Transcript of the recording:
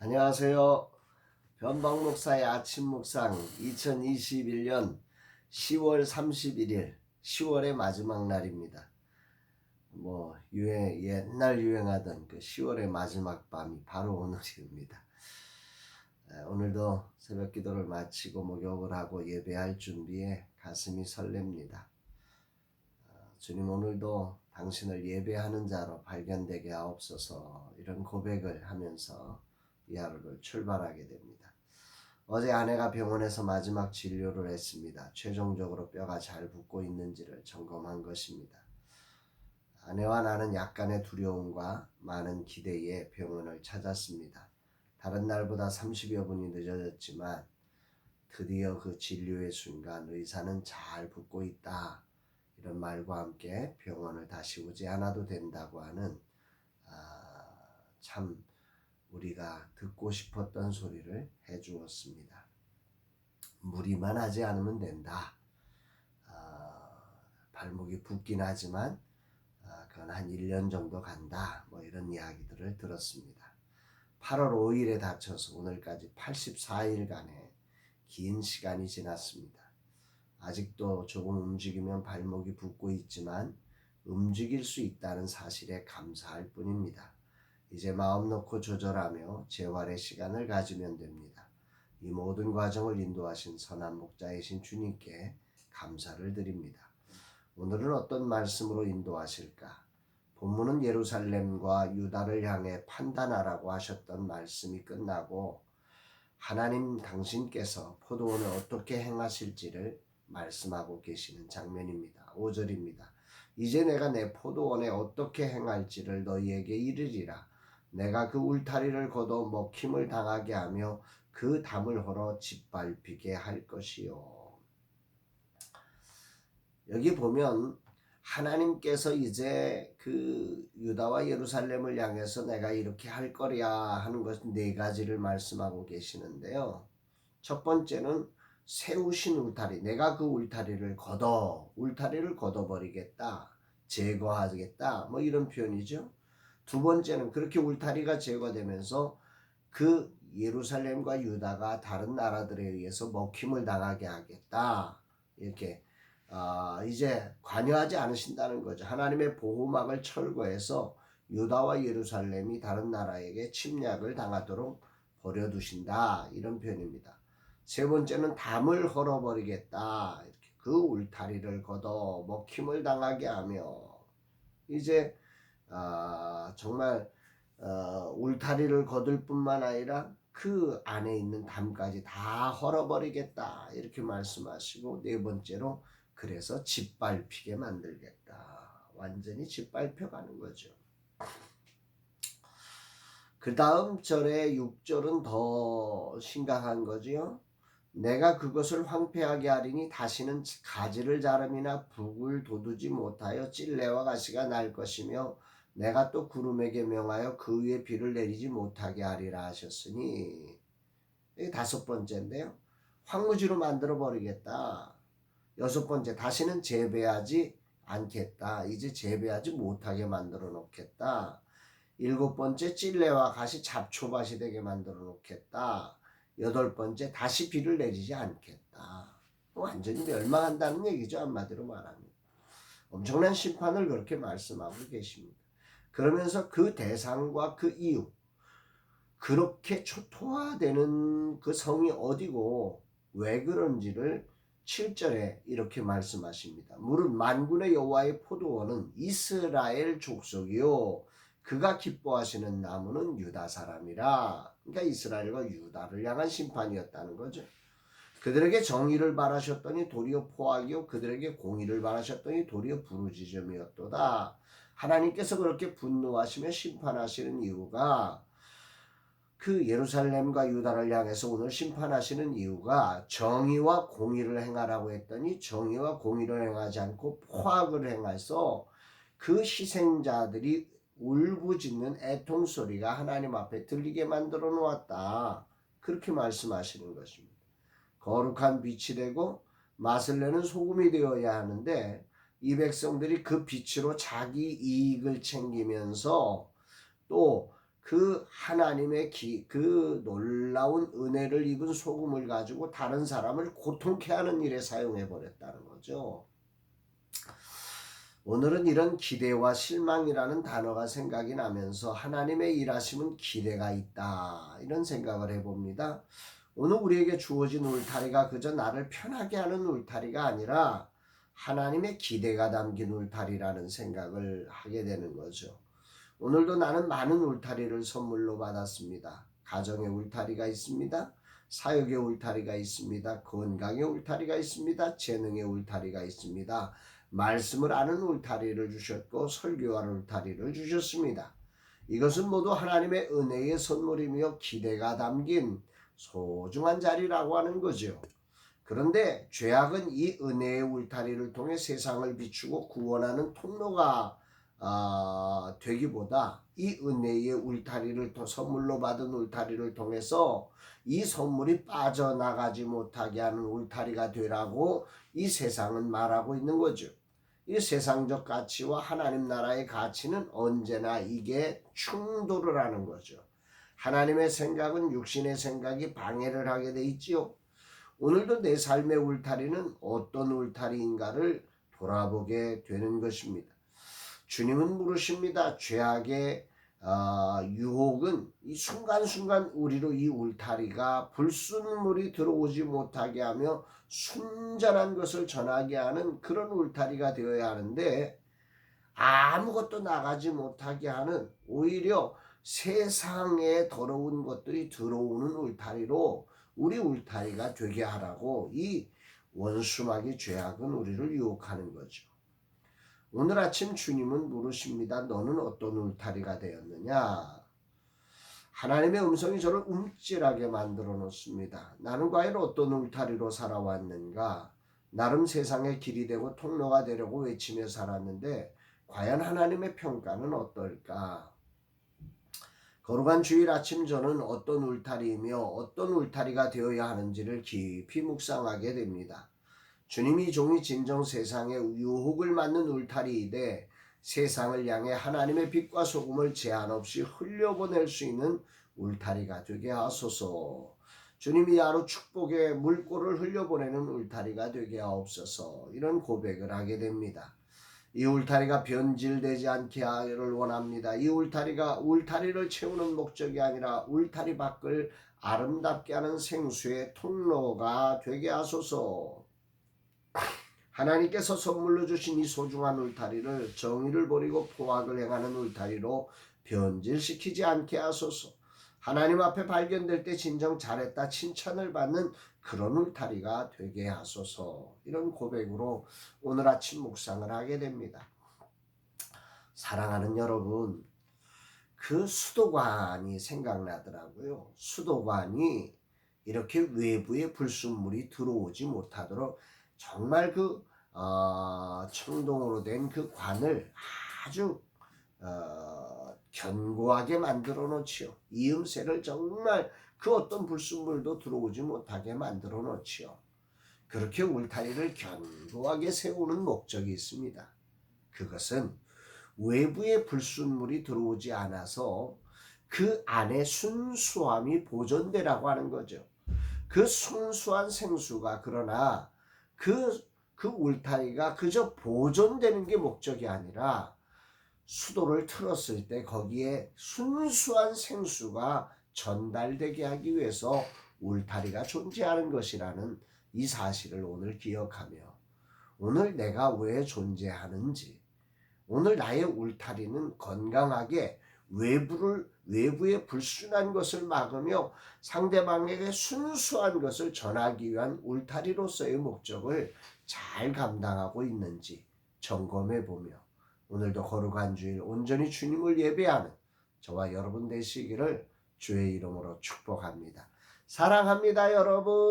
안녕하세요. 변방 목사의 아침 묵상 2021년 10월 31일 10월의 마지막 날입니다. 옛날 유행하던 그 10월의 마지막 밤이 바로 오늘입니다. 오늘도 새벽 기도를 마치고 목욕을 하고 예배할 준비에 가슴이 설렙니다. 주님, 오늘도 당신을 예배하는 자로 발견되게 하옵소서, 이런 고백을 하면서 이 하루를 출발하게 됩니다. 어제 아내가 병원에서 마지막 진료를 했습니다. 최종적으로 뼈가 잘 붙고 있는지를 점검한 것입니다. 아내와 나는 약간의 두려움과 많은 기대에 병원을 찾았습니다. 다른 날보다 30여 분이 늦어졌지만 드디어 그 진료의 순간 의사는 잘 붙고 있다, 이런 말과 함께 병원을 다시 오지 않아도 된다고 하는 참 우리가 듣고 싶었던 소리를 해주었습니다. 무리만 하지 않으면 된다. 발목이 붓긴 하지만 그건 한 1년 정도 간다, 이런 이야기들을 들었습니다. 8월 5일에 다쳐서 오늘까지 84일간의 긴 시간이 지났습니다. 아직도 조금 움직이면 발목이 붓고 있지만 움직일 수 있다는 사실에 감사할 뿐입니다. 이제 마음 놓고 조절하며 재활의 시간을 가지면 됩니다. 이 모든 과정을 인도하신 선한 목자이신 주님께 감사를 드립니다. 오늘은 어떤 말씀으로 인도하실까? 본문은 예루살렘과 유다를 향해 판단하라고 하셨던 말씀이 끝나고 하나님 당신께서 포도원을 어떻게 행하실지를 말씀하고 계시는 장면입니다. 5절입니다. 이제 내가 내 포도원에 어떻게 행할지를 너희에게 이르리라. 내가 그 울타리를 걷어 먹힘을 당하게 하며 그 담을 헐어 짓밟히게 할 것이요. 여기 보면 하나님께서 이제 그 유다와 예루살렘을 향해서 내가 이렇게 할 거야 하는 것 네 가지를 말씀하고 계시는데요. 첫 번째는 세우신 울타리, 내가 그 울타리를 걷어버리겠다, 제거하겠다, 이런 표현이죠. 두 번째는 그렇게 울타리가 제거되면서 그 예루살렘과 유다가 다른 나라들에 의해서 먹힘을 당하게 하겠다, 이렇게 이제 관여하지 않으신다는 거죠. 하나님의 보호막을 철거해서 유다와 예루살렘이 다른 나라에게 침략을 당하도록 버려두신다, 이런 표현입니다. 세 번째는 담을 헐어버리겠다, 이렇게 그 울타리를 걷어 먹힘을 당하게 하며, 이제 정말 울타리를 거둘 뿐만 아니라 그 안에 있는 담까지 다 헐어버리겠다, 이렇게 말씀하시고, 네 번째로 그래서 짓밟히게 만들겠다, 완전히 짓밟혀가는 거죠. 그 다음 절의 6절은 더 심각한 거지요. 내가 그것을 황폐하게 하리니 다시는 가지를 자름이나 북을 돋우지 못하여 찔레와 가시가 날 것이며 내가 또 구름에게 명하여 그 위에 비를 내리지 못하게 하리라 하셨으니, 이게 다섯 번째인데요. 황무지로 만들어 버리겠다. 여섯 번째, 다시는 재배하지 않겠다. 이제 재배하지 못하게 만들어 놓겠다. 일곱 번째, 찔레와 가시 잡초밭이 되게 만들어 놓겠다. 여덟 번째, 다시 비를 내리지 않겠다. 완전히 멸망한다는 얘기죠. 한마디로 말하면. 엄청난 심판을 그렇게 말씀하고 계십니다. 그러면서 그 대상과 그 이유, 그렇게 초토화되는 그 성이 어디고 왜 그런지를 7절에 이렇게 말씀하십니다. 무릇 만군의 여호와의 포도원은 이스라엘 족속이요 그가 기뻐하시는 나무는 유다 사람이라. 그러니까 이스라엘과 유다를 향한 심판이었다는 거죠. 그들에게 정의를 바라셨더니 도리어 포악이요 그들에게 공의를 바라셨더니 도리어 부르짖음이었도다. 하나님께서 그렇게 분노하시며 심판하시는 이유가, 그 예루살렘과 유다를 향해서 오늘 심판하시는 이유가 정의와 공의를 행하라고 했더니 정의와 공의를 행하지 않고 포악을 행해서 그 희생자들이 울부짖는 애통소리가 하나님 앞에 들리게 만들어 놓았다, 그렇게 말씀하시는 것입니다. 거룩한 빛이 되고 맛을 내는 소금이 되어야 하는데 이 백성들이 그 빛으로 자기 이익을 챙기면서 또 그 하나님의 그 놀라운 은혜를 입은 소금을 가지고 다른 사람을 고통케 하는 일에 사용해 버렸다는 거죠. 오늘은 이런 기대와 실망이라는 단어가 생각이 나면서 하나님의 일하심은 기대가 있다, 이런 생각을 해봅니다. 오늘 우리에게 주어진 울타리가 그저 나를 편하게 하는 울타리가 아니라 하나님의 기대가 담긴 울타리라는 생각을 하게 되는 거죠. 오늘도 나는 많은 울타리를 선물로 받았습니다. 가정의 울타리가 있습니다. 사역의 울타리가 있습니다. 건강의 울타리가 있습니다. 재능의 울타리가 있습니다. 말씀을 아는 울타리를 주셨고 설교하는 울타리를 주셨습니다. 이것은 모두 하나님의 은혜의 선물이며 기대가 담긴 소중한 자리라고 하는 거죠. 그런데 죄악은 이 은혜의 울타리를 통해 세상을 비추고 구원하는 통로가 되기보다 이 은혜의 울타리를 선물로 받은 울타리를 통해서 이 선물이 빠져나가지 못하게 하는 울타리가 되라고 이 세상은 말하고 있는 거죠. 이 세상적 가치와 하나님 나라의 가치는 언제나 이게 충돌을 하는 거죠. 하나님의 생각은 육신의 생각이 방해를 하게 돼 있지요. 오늘도 내 삶의 울타리는 어떤 울타리인가를 돌아보게 되는 것입니다. 주님은 물으십니다. 죄악의 유혹은 이 순간순간 우리로 이 울타리가 불순물이 들어오지 못하게 하며 순전한 것을 전하게 하는 그런 울타리가 되어야 하는데, 아무것도 나가지 못하게 하는, 오히려 세상에 더러운 것들이 들어오는 울타리로 우리 울타리가 되게 하라고 이 원수마귀 죄악은 우리를 유혹하는 거죠. 오늘 아침 주님은 물으십니다. 너는 어떤 울타리가 되었느냐? 하나님의 음성이 저를 움찔하게 만들어 놓습니다. 나는 과연 어떤 울타리로 살아왔는가? 나름 세상의 길이 되고 통로가 되려고 외치며 살았는데 과연 하나님의 평가는 어떨까? 거룩한 주일 아침 저는 어떤 울타리이며 어떤 울타리가 되어야 하는지를 깊이 묵상하게 됩니다. 주님이 종이 진정 세상의 유혹을 맞는 울타리이되 세상을 향해 하나님의 빛과 소금을 제한 없이 흘려보낼 수 있는 울타리가 되게 하소서. 주님이 하루 축복의 물꼬를 흘려보내는 울타리가 되게 하옵소서. 이런 고백을 하게 됩니다. 이 울타리가 변질되지 않게 하기를 원합니다. 이 울타리가 울타리를 채우는 목적이 아니라 울타리 밖을 아름답게 하는 생수의 통로가 되게 하소서. 하나님께서 선물로 주신 이 소중한 울타리를 정의를 버리고 포악을 행하는 울타리로 변질시키지 않게 하소서. 하나님 앞에 발견될 때 진정 잘했다 칭찬을 받는 그런 울타리가 되게 하소서. 이런 고백으로 오늘 아침 묵상을 하게 됩니다. 사랑하는 여러분, 그 수도관이 생각나더라고요. 수도관이 이렇게 외부의 불순물이 들어오지 못하도록 정말 청동으로 된 그 관을 아주 견고하게 만들어 놓지요. 이음새를 정말 그 어떤 불순물도 들어오지 못하게 만들어 놓지요. 그렇게 울타리를 견고하게 세우는 목적이 있습니다. 그것은 외부의 불순물이 들어오지 않아서 그 안에 순수함이 보존되라고 하는 거죠. 그 순수한 생수가 그러나 그 울타리가 그저 보존되는 게 목적이 아니라 수도를 틀었을 때 거기에 순수한 생수가 전달되게 하기 위해서 울타리가 존재하는 것이라는 이 사실을 오늘 기억하며 오늘 내가 왜 존재하는지, 오늘 나의 울타리는 건강하게 외부의 불순한 것을 막으며 상대방에게 순수한 것을 전하기 위한 울타리로서의 목적을 잘 감당하고 있는지 점검해 보며 오늘도 거룩한 주일 온전히 주님을 예배하는 저와 여러분 되시기를 주의 이름으로 축복합니다. 사랑합니다, 여러분.